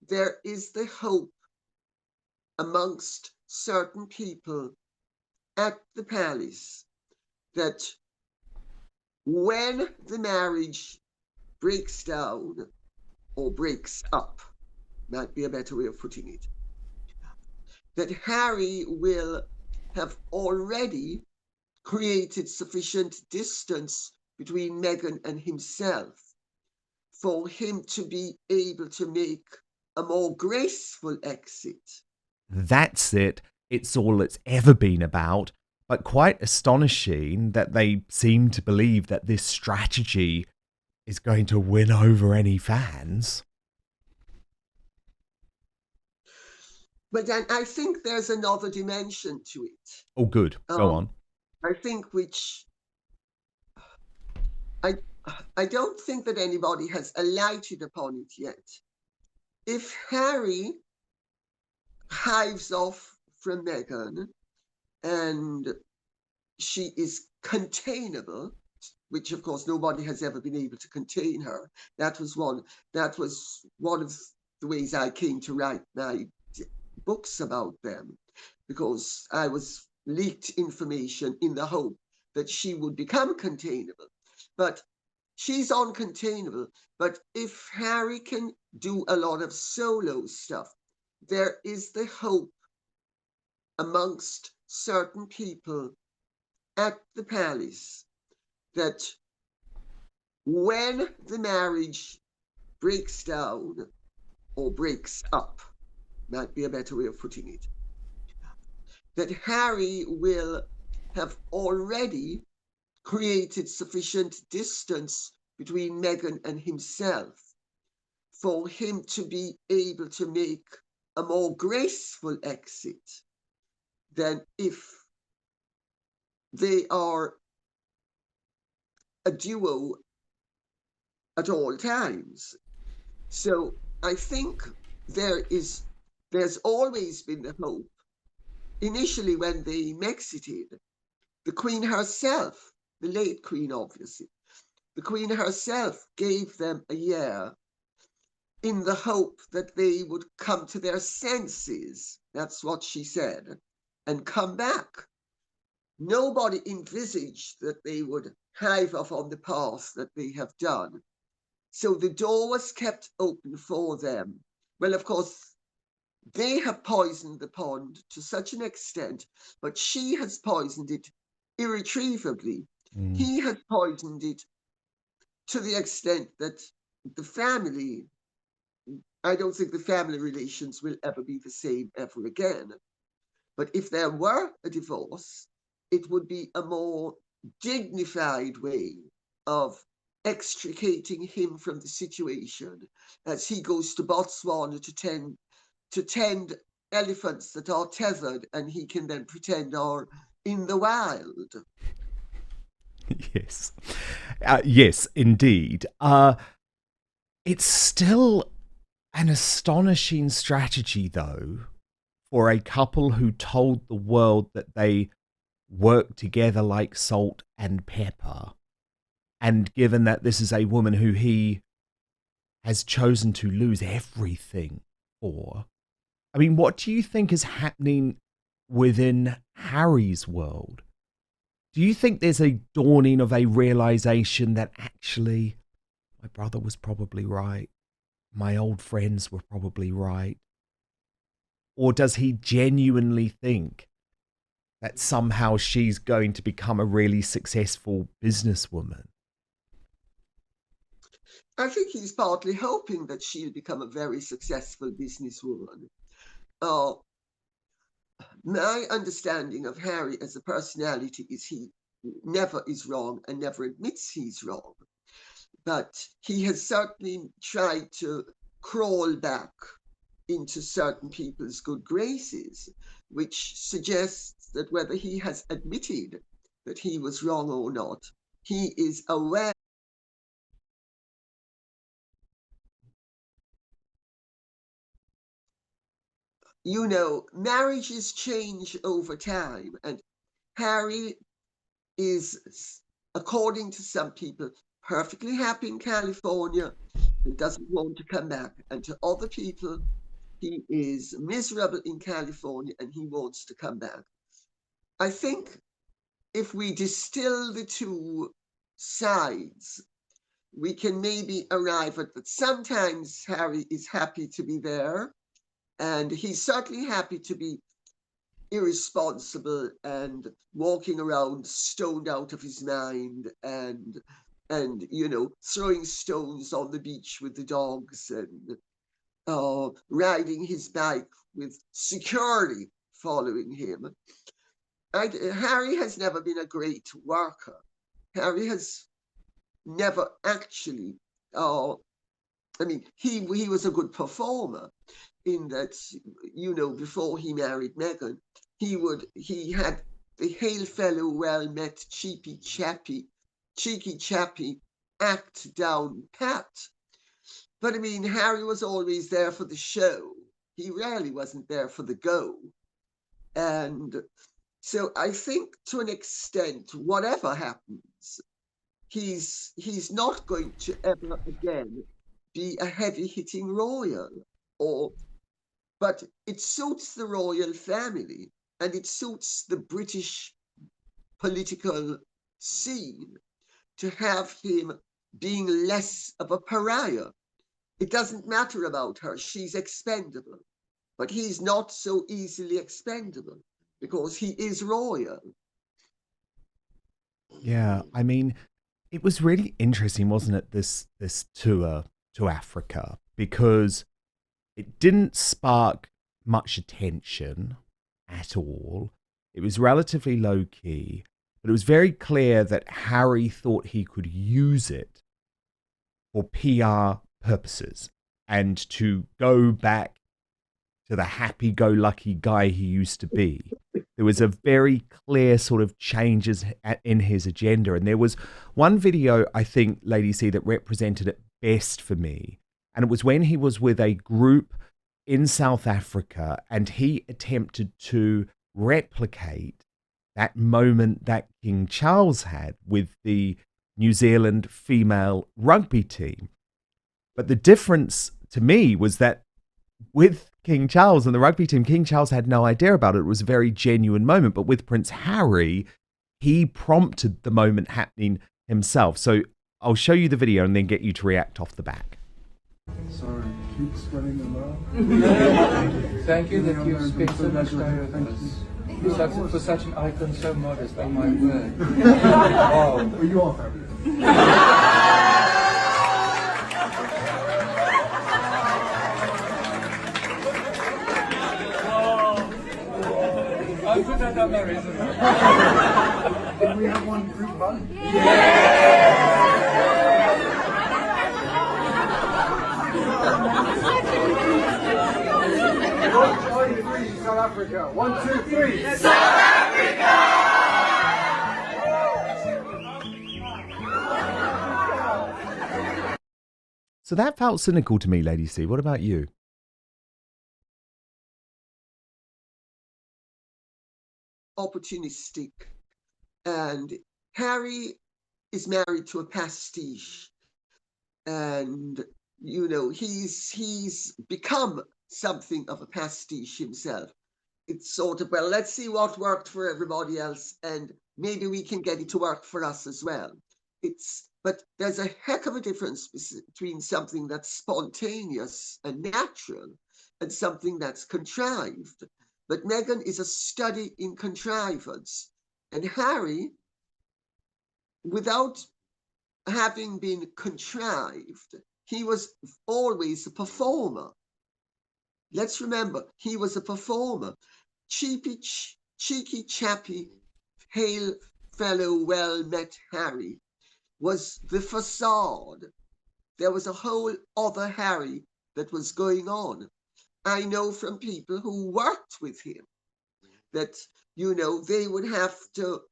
there is the hope amongst certain people at the palace that when the marriage breaks down or breaks up, might be a better way of putting it, that Harry will have already created sufficient distance between Meghan and himself for him to be able to make a more graceful exit. That's it. It's all it's ever been about. But quite astonishing that they seem to believe that this strategy is going to win over any fans. But then I think there's another dimension to it. Oh, good. Go on. I think which I don't think that anybody has alighted upon it yet. If Harry hives off from Meghan and she is containable, which of course nobody has ever been able to contain her. That was one of the ways I came to write my books about them, because I was leaked information in the hope that she would become containable. But she's uncontainable. But if Harry can do a lot of solo stuff, there is the hope amongst certain people at the palace that when the marriage breaks down or breaks up, might be a better way of putting it, that Harry will have already created sufficient distance between Meghan and himself for him to be able to make a more graceful exit than if they are a duo at all times. So I think there's always been the hope. Initially, when they Mexited, the Queen herself, the late Queen, obviously, the Queen herself gave them a year in the hope that they would come to their senses. That's what she said, and come back. Nobody envisaged that they would hive off on the path that they have done. So the door was kept open for them. Well, of course, they have poisoned the pond to such an extent, but she has poisoned it irretrievably. He has poisoned it to the extent that the family, I don't think the family relations will ever be the same ever again. But if there were a divorce, it would be a more dignified way of extricating him from the situation as he goes to Botswana to tend elephants that are tethered and he can then pretend are in the wild. Yes. Yes, indeed. It's still an astonishing strategy, though, for a couple who told the world that they work together like salt and pepper. And given that this is a woman who he has chosen to lose everything for, I mean, what do you think is happening within Harry's world? Do you think there's a dawning of a realization that actually my brother was probably right? My old friends were probably right? Or does he genuinely think that somehow she's going to become a really successful businesswoman? I think he's partly hoping that she'll become a very successful businesswoman. My understanding of Harry as a personality is he never is wrong and never admits he's wrong. But he has certainly tried to crawl back into certain people's good graces, which suggests that whether he has admitted that he was wrong or not, he is aware. You know, marriages change over time, and Harry is, according to some people, perfectly happy in California. and doesn't want to come back. And to other people, he is miserable in California and he wants to come back. I think if we distill the two sides, we can maybe arrive at that sometimes Harry is happy to be there, and he's certainly happy to be irresponsible and walking around stoned out of his mind and throwing stones on the beach with the dogs and riding his bike with security following him. Harry has never been a great worker. Harry has never actually, he was a good performer in that, before he married Meghan, he had the hail fellow well met cheeky chappy act down pat. But Harry was always there for the show. He rarely wasn't there for the go. And so I think to an extent, whatever happens, he's not going to ever again be a heavy-hitting royal, but it suits the royal family and it suits the British political scene to have him being less of a pariah. It doesn't matter about her, she's expendable, but he's not so easily expendable because he is royal. Yeah, it was really interesting, wasn't it, this tour to Africa, because it didn't spark much attention at all. It was relatively low key, but it was very clear that Harry thought he could use it for PR purposes and to go back to the happy-go-lucky guy he used to be. There was a very clear sort of changes in his agenda. And there was one video, I think, Lady C, that represented it best for me. And it was when he was with a group in South Africa and he attempted to replicate that moment that King Charles had with the New Zealand female rugby team. But the difference to me was that with King Charles and the rugby team, King Charles had no idea about it. It was a very genuine moment. But with Prince Harry, he prompted the moment happening himself. So I'll show you the video and then get you to react off the back. Sorry, keep spreading the love. Thank you that you spent so much time with us. For such an icon so modest, oh my word. Wow. Are you all happy? I'll put that on my resume. Can we have one group hug? One, two, three, South Africa. 1, 2, 3. South Africa! So that felt cynical to me, Lady C. What about you? Opportunistic, and Harry is married to a pastiche, and he's become something of a pastiche himself. It's sort of, well, let's see what worked for everybody else and maybe we can get it to work for us as well. But there's a heck of a difference between something that's spontaneous and natural and something that's contrived. But Meghan is a study in contrivance. And Harry, without having been contrived, he was always a performer. Let's remember, he was a performer. Cheeky chappy, hail fellow well-met Harry was the facade. There was a whole other Harry that was going on. I know from people who worked with him that, they would have to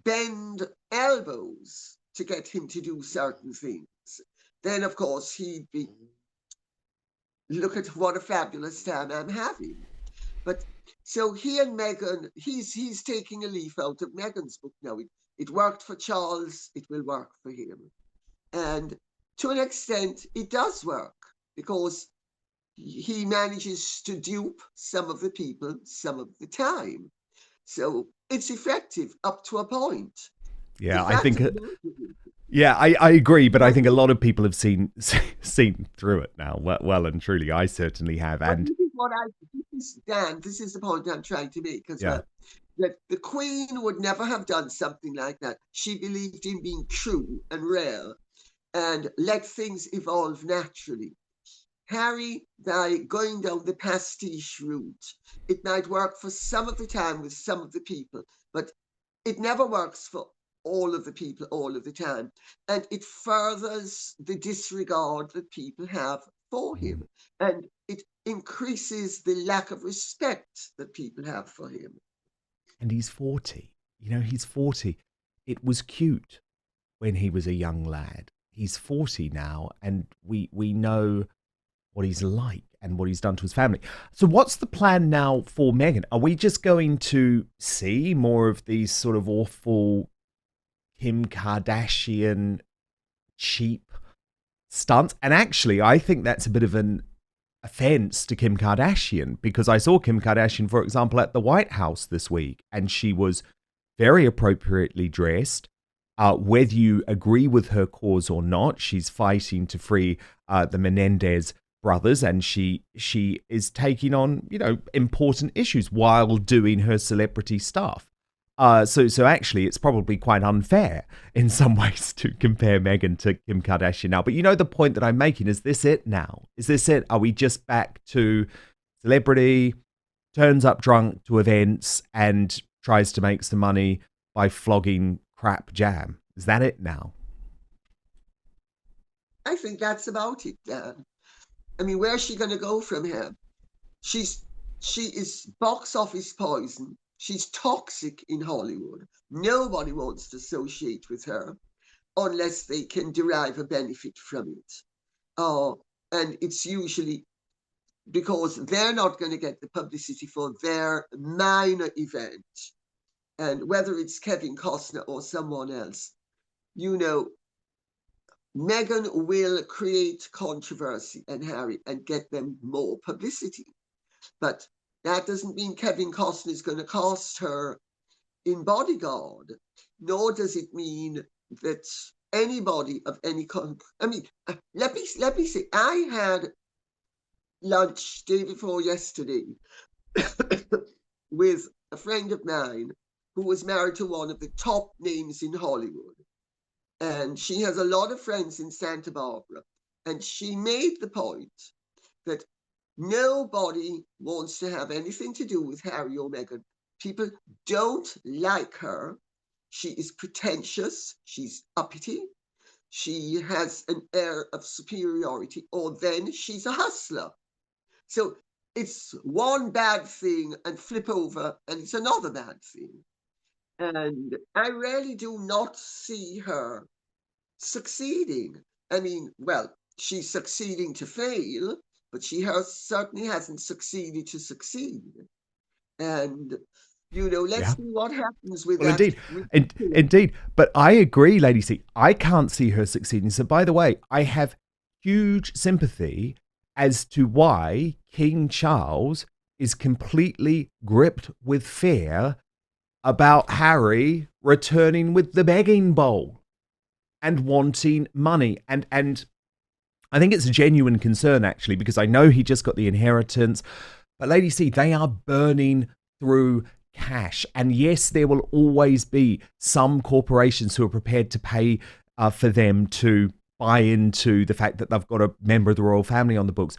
bend elbows to get him to do certain things. Then, of course, he'd be, look at what a fabulous time I'm having. But so he and Meghan, he's taking a leaf out of Meghan's book now. It worked for Charles, it will work for him. And to an extent, it does work because he manages to dupe some of the people some of the time. So it's effective up to a point. The Yeah, I fact think. of the matter is, Yeah, I agree, but I think a lot of people have seen through it now, well and truly. I certainly have, but and this is the point I'm trying to make as yeah, well. That the Queen would never have done something like that. She believed in being true and real and let things evolve naturally. Harry, by going down the pastiche route, it might work for some of the time with some of the people, but it never works for all of the people all of the time. And it furthers the disregard that people have for him. And it increases the lack of respect that people have for him. and he's 40. He's 40. It was cute when he was a young lad. He's 40 now, and we know what he's like and what he's done to his family. So what's the plan now for Meghan? Are we just going to see more of these sort of awful Kim Kardashian cheap stunts? And actually, I think that's a bit of an offense to Kim Kardashian, because I saw Kim Kardashian, for example, at the White House this week, and she was very appropriately dressed. Whether you agree with her cause or not, she's fighting to free the Menendez brothers, and she is taking on important issues while doing her celebrity stuff. So actually, it's probably quite unfair in some ways to compare Meghan to Kim Kardashian now. But the point that I'm making, is this it now? Is this it? Are we just back to celebrity, turns up drunk to events and tries to make some money by flogging crap jam? Is that it now? I think that's about it, Dan. I mean, where's she going to go from here? She is box office poison. She's toxic in Hollywood. Nobody wants to associate with her unless they can derive a benefit from it. And it's usually because they're not going to get the publicity for their minor event. And whether it's Kevin Costner or someone else, Meghan will create controversy and Harry and get them more publicity. But that doesn't mean Kevin Costner is going to cost her in Bodyguard, nor does it mean that anybody of any kind. I mean, let me say, I had lunch day before yesterday with a friend of mine who was married to one of the top names in Hollywood. And she has a lot of friends in Santa Barbara. And she made the point that nobody wants to have anything to do with Harry or Meghan. People don't like her. She is pretentious. She's uppity. She has an air of superiority, or then she's a hustler. So it's one bad thing and flip over, and it's another bad thing. And I really do not see her succeeding. I mean, well, she's succeeding to fail, but she certainly hasn't succeeded to succeed. And, let's see what happens with Well, that. indeed. But I agree, Lady C. I can't see her succeeding. So, by the way, I have huge sympathy as to why King Charles is completely gripped with fear about Harry returning with the begging bowl and wanting money. And I think it's a genuine concern, actually, because I know he just got the inheritance. But Lady C, they are burning through cash. And yes, there will always be some corporations who are prepared to pay for them to buy into the fact that they've got a member of the royal family on the books.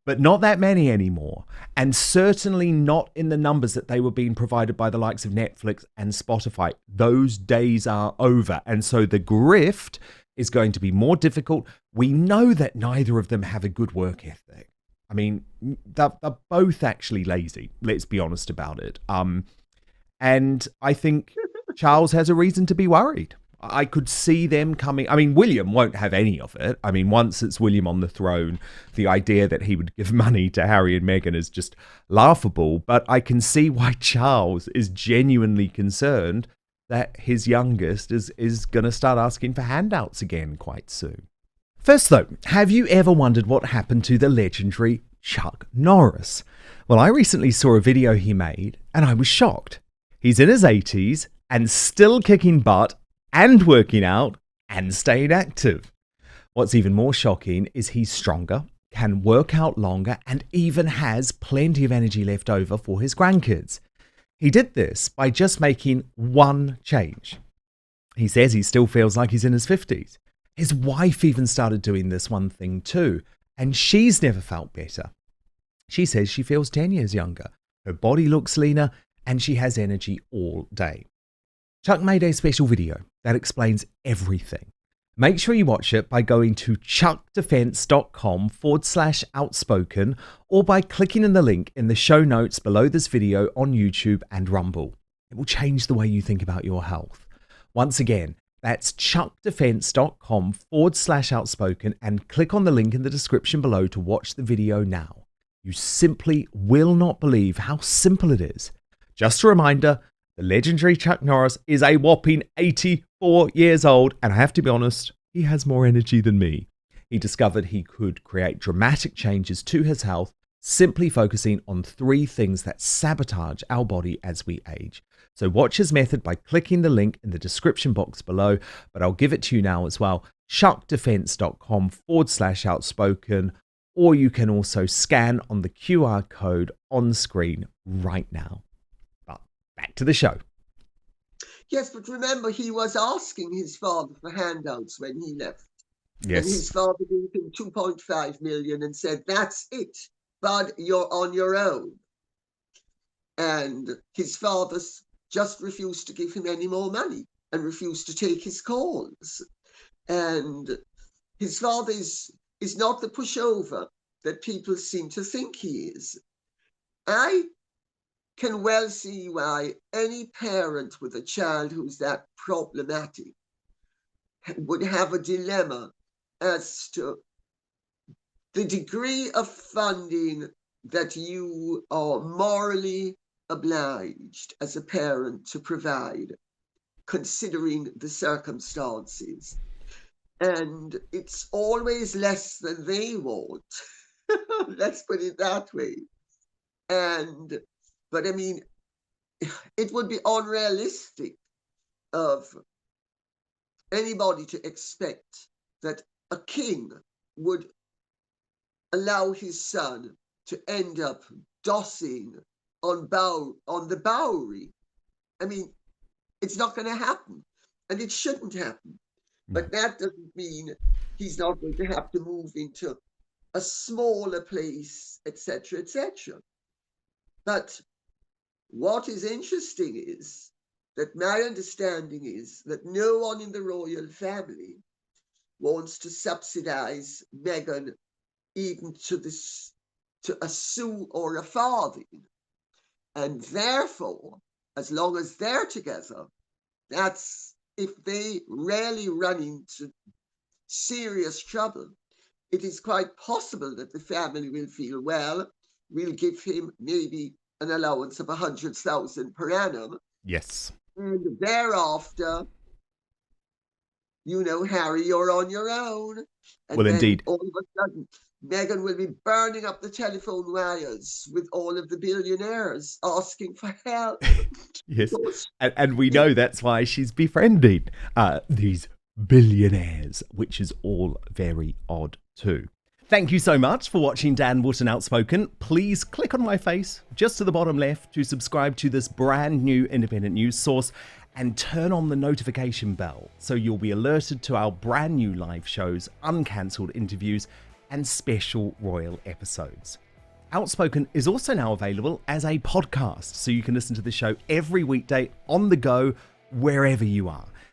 But not that many anymore. And certainly not in the numbers that they were being provided by the likes of Netflix and Spotify. Those days are over. And so the grift is going to be more difficult. We know that neither of them have a good work ethic. I mean, they're both actually lazy. Let's be honest about it. And I think Charles has a reason to be worried. I could see them coming. I mean, William won't have any of it. I mean, once it's William on the throne, the idea that he would give money to Harry and Meghan is just laughable. But I can see why Charles is genuinely concerned that his youngest is going to start asking for handouts again quite soon. First though, have you ever wondered what happened to the legendary Chuck Norris? Well, I recently saw a video he made and I was shocked. He's in his 80s and still kicking butt and working out and staying active. What's even more shocking is he's stronger, can work out longer, and even has plenty of energy left over for his grandkids. He did this by just making one change. He says he still feels like he's in his 50s. His wife even started doing this one thing too, and she's never felt better. She says she feels 10 years younger, her body looks leaner, and she has energy all day. Chuck made a special video that explains everything. Make sure you watch it by going to chuckdefense.com/outspoken or by clicking in the link in the show notes below this video on YouTube and Rumble. It will change the way you think about your health. Once again, that's chuckdefense.com/outspoken and click on the link in the description below to watch the video now. You simply will not believe how simple it is. Just a reminder, the legendary Chuck Norris is a whopping 84 years old, and I have to be honest, he has more energy than me. He discovered he could create dramatic changes to his health, simply focusing on 3 things that sabotage our body as we age. So watch his method by clicking the link in the description box below, but I'll give it to you now as well, chuckdefense.com/outspoken, or you can also scan on the QR code on screen right now. Back to the show. Yes, but remember, he was asking his father for handouts when he left. Yes. And his father gave him 2.5 million and said, "That's it, bud, you're on your own." And his father just refused to give him any more money and refused to take his calls. And his father is not the pushover that people seem to think he is. I can well see why any parent with a child who's that problematic would have a dilemma as to the degree of funding that you are morally obliged as a parent to provide, considering the circumstances. And it's always less than they want. Let's put it that way. But I mean, it would be unrealistic of anybody to expect that a king would allow his son to end up dossing on the Bowery. I mean, it's not going to happen, and it shouldn't happen. But that doesn't mean he's not going to have to move into a smaller place, etc., etc. But what is interesting is that my understanding is that no one in the royal family wants to subsidize Meghan even to a sou or a farthing. And therefore, as long as they're together, that's if they really run into serious trouble, it is quite possible that the family will feel, well, we'll give him maybe an allowance of 100,000 per annum. Yes. And thereafter, Harry, you're on your own. And well, then indeed. All of a sudden, Meghan will be burning up the telephone wires with all of the billionaires asking for help. Yes. And we know that's why she's befriending these billionaires, which is all very odd too. Thank you so much for watching Dan Wootton Outspoken. Please click on my face just to the bottom left to subscribe to this brand new independent news source and turn on the notification bell so you'll be alerted to our brand new live shows, uncancelled interviews, and special royal episodes. Outspoken is also now available as a podcast, so you can listen to the show every weekday on the go, wherever you are.